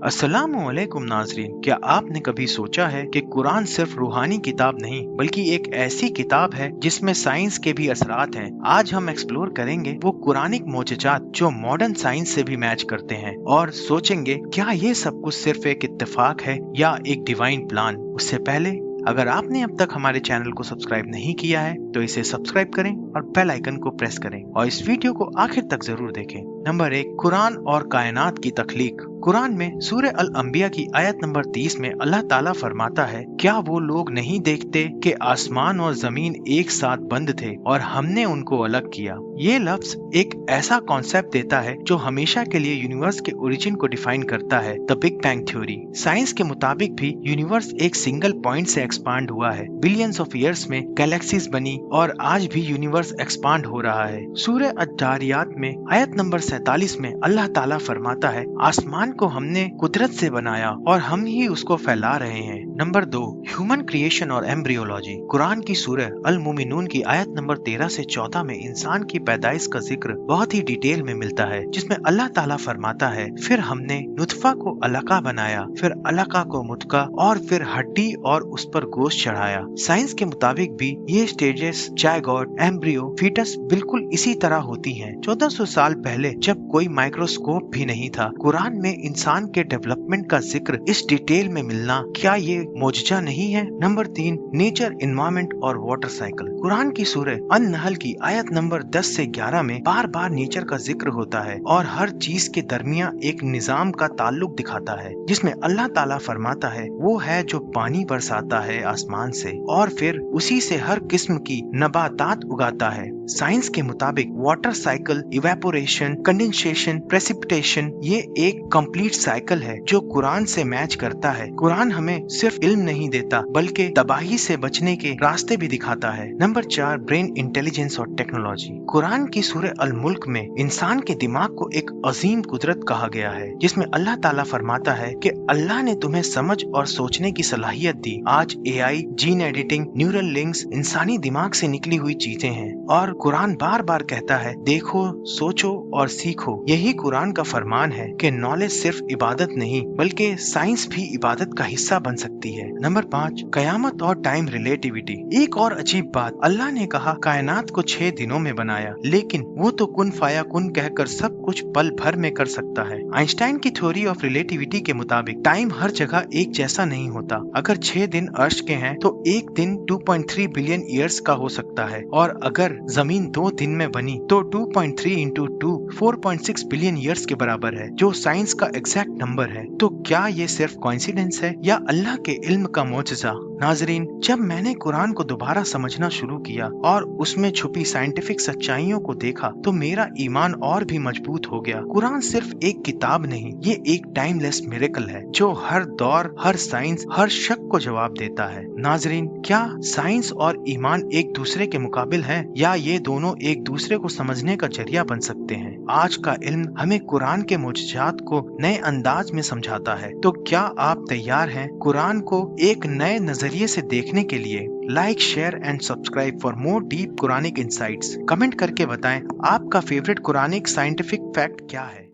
अस्सलामुअलैकुम नाज़रीन, क्या आपने कभी सोचा है कि कुरान सिर्फ रूहानी किताब नहीं बल्कि एक ऐसी किताब है जिसमें साइंस के भी असरात हैं। आज हम एक्सप्लोर करेंगे वो कुरानिक मोजज़ात जो मॉडर्न साइंस से भी मैच करते हैं और सोचेंगे क्या ये सब कुछ सिर्फ एक इत्तेफाक है या एक डिवाइन प्लान। उससे पहले अगर आपने अब तक हमारे चैनल को सब्सक्राइब नहीं किया है तो इसे सब्सक्राइब करें और बेल आइकन को प्रेस करें और इस वीडियो को आखिर तक जरूर देखें। नंबर 1, कुरान और कायनात की तख्लीक। कुरान में सूरह अल अंबिया की आयत नंबर 30 में अल्लाह ताला फरमाता है, क्या वो लोग नहीं देखते कि आसमान और जमीन एक साथ बंद थे और हमने उनको अलग किया। ये लफ्ज एक ऐसा कॉन्सेप्ट देता है जो हमेशा के लिए यूनिवर्स के ओरिजिन को डिफाइन करता है, the big bang theory. Science के मुताबिक भी यूनिवर्स एक सिंगल पॉइंट से एक्सपांड हुआ है, बिलियंस ऑफ ईयर्स में गैलेक्सीज बनी और आज भी यूनिवर्स एक्सपांड हो रहा है। सूरह अद-दारियात में आयत नंबर 47 में अल्लाह ताला फरमाता है, आसमान को हमने कुदरत से बनाया और हम ही उसको फैला रहे हैं। नंबर 2, ह्यूमन क्रिएशन और एम्ब्रियोलॉजी। कुरान की सूरह अल मुमिनून की आयत नंबर 13 से 14 में इंसान की पैदाइश का जिक्र बहुत ही डिटेल में मिलता है, जिसमें अल्लाह ताला फरमाता है, फिर हमने नुतफा को अलका बनाया, फिर अलका को मुतका और फिर हड्डी और उस पर गोश्त चढ़ाया। साइंस के मुताबिक भी ये स्टेजेस जायगोट, एम्ब्रियो, फीटस बिल्कुल इसी तरह होती हैं। 1400 साल पहले जब कोई माइक्रोस्कोप भी नहीं था, कुरान में इंसान के डेवलपमेंट का जिक्र इस डिटेल में मिलना क्या ये मोजजा नहीं है। नंबर 3, नेचर, एनवायरनमेंट और वाटर साइकिल। कुरान की सूरह अन-नहल की आयत नंबर 10 से 11 में बार बार नेचर का जिक्र होता है और हर चीज के दरमियान एक निजाम का ताल्लुक दिखाता है, जिसमें अल्लाह ताला फरमाता है, वो है जो पानी बरसाता है आसमान से और फिर उसी से हर किस्म की नबातात उगाता है। साइंस के मुताबिक water cycle, evaporation, condensation, precipitation ये एक कंप्लीट साइकिल है जो कुरान से मैच करता है। कुरान हमें सिर्फ इल्म नहीं देता बल्कि तबाही से बचने के रास्ते भी दिखाता है। नंबर 4, ब्रेन इंटेलिजेंस और टेक्नोलॉजी। कुरान की सूरह अल मुल्क में इंसान के दिमाग को एक अजीम कुदरत कहा गया है, जिसमें अल्लाह ताला फरमाता है कि अल्लाह ने तुम्हें समझ और सोचने की सलाहियत दी। आज AI, gene editing, neural links इंसानी दिमाग से निकली हुई चीजें हैं और कुरान बार बार कहता है, देखो, सोचो और सीखो। यही कुरान का फरमान है कि नॉलेज सिर्फ इबादत नहीं बल्कि साइंस भी इबादत का हिस्सा बन सकती है। नंबर 5, कयामत और टाइम रिलेटिविटी। एक और अजीब बात, अल्लाह ने कहा कायनात को 6 दिनों में बनाया, लेकिन वो तो कुन फाया कुन कहकर सब कुछ पल भर में कर सकता है। आइंस्टाइन की थ्योरी ऑफ रिलेटिविटी के मुताबिक टाइम हर जगह एक जैसा नहीं होता। अगर 6 दिन अर्श के हैं तो एक दिन 2.3 बिलियन ईयर्स का हो सकता है और अगर जमीन 2 दिन में बनी तो 2.3 इंटू 2 4.6 बिलियन ईयर्स के बराबर है, जो साइंस का एग्जैक्ट नंबर है। तो क्या ये सिर्फ कोइंसिडेंस है या अल्लाह के इल्म का मोजज़ा? नाजरीन, जब मैंने कुरान को दोबारा समझना शुरू किया और उसमें छुपी साइंटिफिक सच्चाइयों को देखा तो मेरा ईमान और भी मजबूत हो गया। कुरान सिर्फ एक किताब नहीं, ये एक टाइमलेस मिरेकल है जो हर दौर, हर साइंस, हर शक को जवाब देता है। नाजरीन, क्या साइंस और ईमान एक दूसरे के मुकाबिल हैं या ये दोनों एक दूसरे को समझने का जरिया बन सकते हैं? आज का इल्म हमें कुरान के मोजज़ात को नए अंदाज में समझाता है, तो क्या आप तैयार हैं कुरान को एक नए नजरिए से देखने के लिए? Like, share and subscribe for more deep Quranic insights. Comment करके बताएं आपका फेवरेट कुरानिक साइंटिफिक फैक्ट क्या है।